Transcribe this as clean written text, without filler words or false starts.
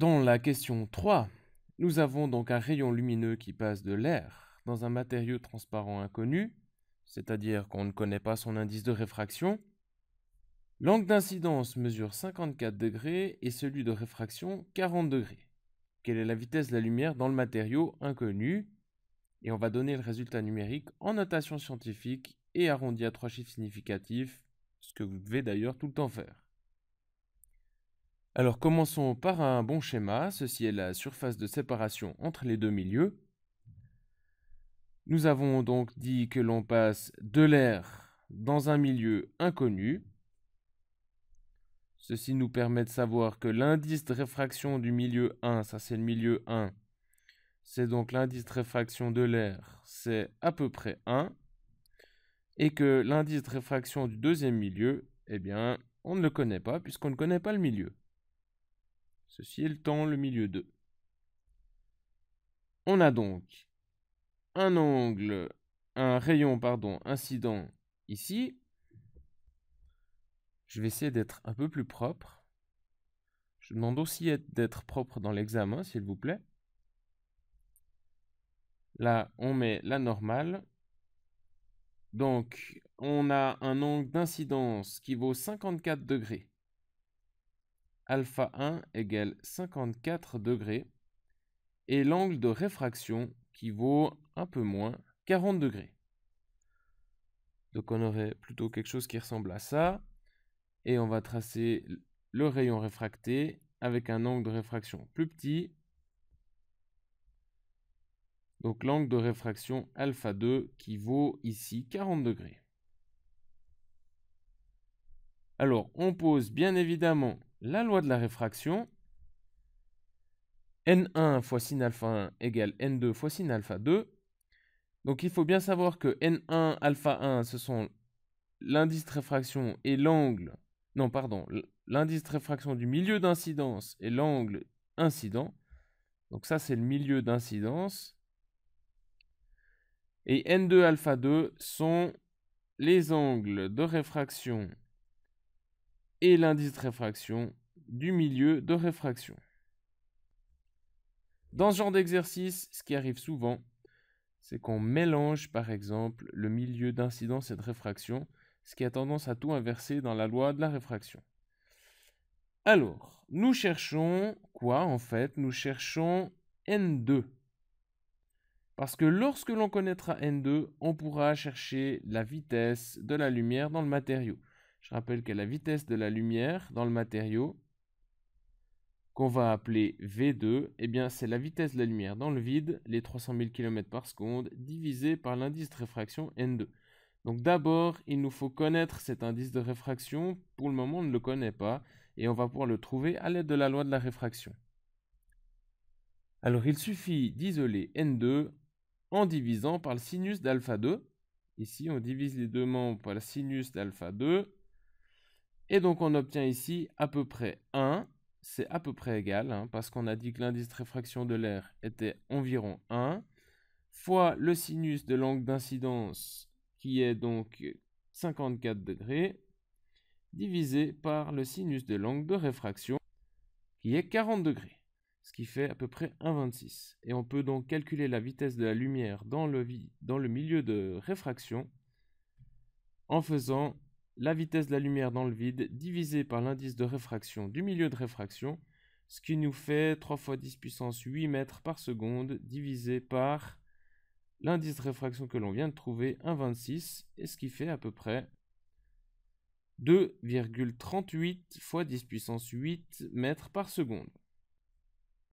Dans la question 3, nous avons donc un rayon lumineux qui passe de l'air dans un matériau transparent inconnu, c'est-à-dire qu'on ne connaît pas son indice de réfraction. L'angle d'incidence mesure 54 degrés et celui de réfraction 40 degrés. Quelle est la vitesse de la lumière dans le matériau inconnu? Et on va donner le résultat numérique en notation scientifique et arrondi à 3 chiffres significatifs, ce que vous devez d'ailleurs tout le temps faire. Alors commençons par un bon schéma. Ceci est la surface de séparation entre les deux milieux. Nous avons donc dit que l'on passe de l'air dans un milieu inconnu. Ceci nous permet de savoir que l'indice de réfraction du milieu 1, ça c'est le milieu 1, c'est donc l'indice de réfraction de l'air, c'est à peu près 1. Et que l'indice de réfraction du deuxième milieu, eh bien, on ne le connaît pas puisqu'on ne connaît pas le milieu. Ceci est le temps, le milieu 2. On a donc un rayon incident ici. Je vais essayer d'être un peu plus propre. Je demande aussi d'être propre dans l'examen, s'il vous plaît. Là, on met la normale. Donc, on a un angle d'incidence qui vaut 54 degrés. Alpha 1 égale 54 degrés. Et l'angle de réfraction qui vaut un peu moins 40 degrés. Donc, on aurait plutôt quelque chose qui ressemble à ça. Et on va tracer le rayon réfracté avec un angle de réfraction plus petit. Donc l'angle de réfraction alpha 2 qui vaut ici 40 degrés. Alors on pose bien évidemment la loi de la réfraction. N1 fois sin alpha 1 égale N2 fois sin alpha 2. Donc il faut bien savoir que N1 alpha 1 ce sont l'indice de réfraction et l'angle... Non, pardon, l'indice de réfraction du milieu d'incidence et l'angle incident. Donc ça, c'est le milieu d'incidence. Et N2 alpha 2 sont les angles de réfraction et l'indice de réfraction du milieu de réfraction. Dans ce genre d'exercice, ce qui arrive souvent, c'est qu'on mélange par exemple le milieu d'incidence et de réfraction, ce qui a tendance à tout inverser dans la loi de la réfraction. Alors, nous cherchons quoi en fait? Nous cherchons N2. Parce que lorsque l'on connaîtra N2, on pourra chercher la vitesse de la lumière dans le matériau. Je rappelle que la vitesse de la lumière dans le matériau, qu'on va appeler V2, eh bien c'est la vitesse de la lumière dans le vide, les 300 000 km par seconde, divisé par l'indice de réfraction N2. Donc d'abord, il nous faut connaître cet indice de réfraction. Pour le moment, on ne le connaît pas et on va pouvoir le trouver à l'aide de la loi de la réfraction. Alors il suffit d'isoler N2 en divisant par le sinus d'alpha 2. Ici, on divise les deux membres par le sinus d'alpha 2. Et donc, on obtient ici à peu près 1. C'est à peu près égal, parce qu'on a dit que l'indice de réfraction de l'air était environ 1, fois le sinus de l'angle d'incidence, qui est donc 54 degrés, divisé par le sinus de l'angle de réfraction, qui est 40 degrés. Ce qui fait à peu près 1,26. Et on peut donc calculer la vitesse de la lumière dans le milieu de réfraction en faisant la vitesse de la lumière dans le vide divisé par l'indice de réfraction du milieu de réfraction, ce qui nous fait 3 fois 10 puissance 8 mètres par seconde divisé par l'indice de réfraction que l'on vient de trouver, 1,26, et ce qui fait à peu près 2,38 fois 10 puissance 8 mètres par seconde.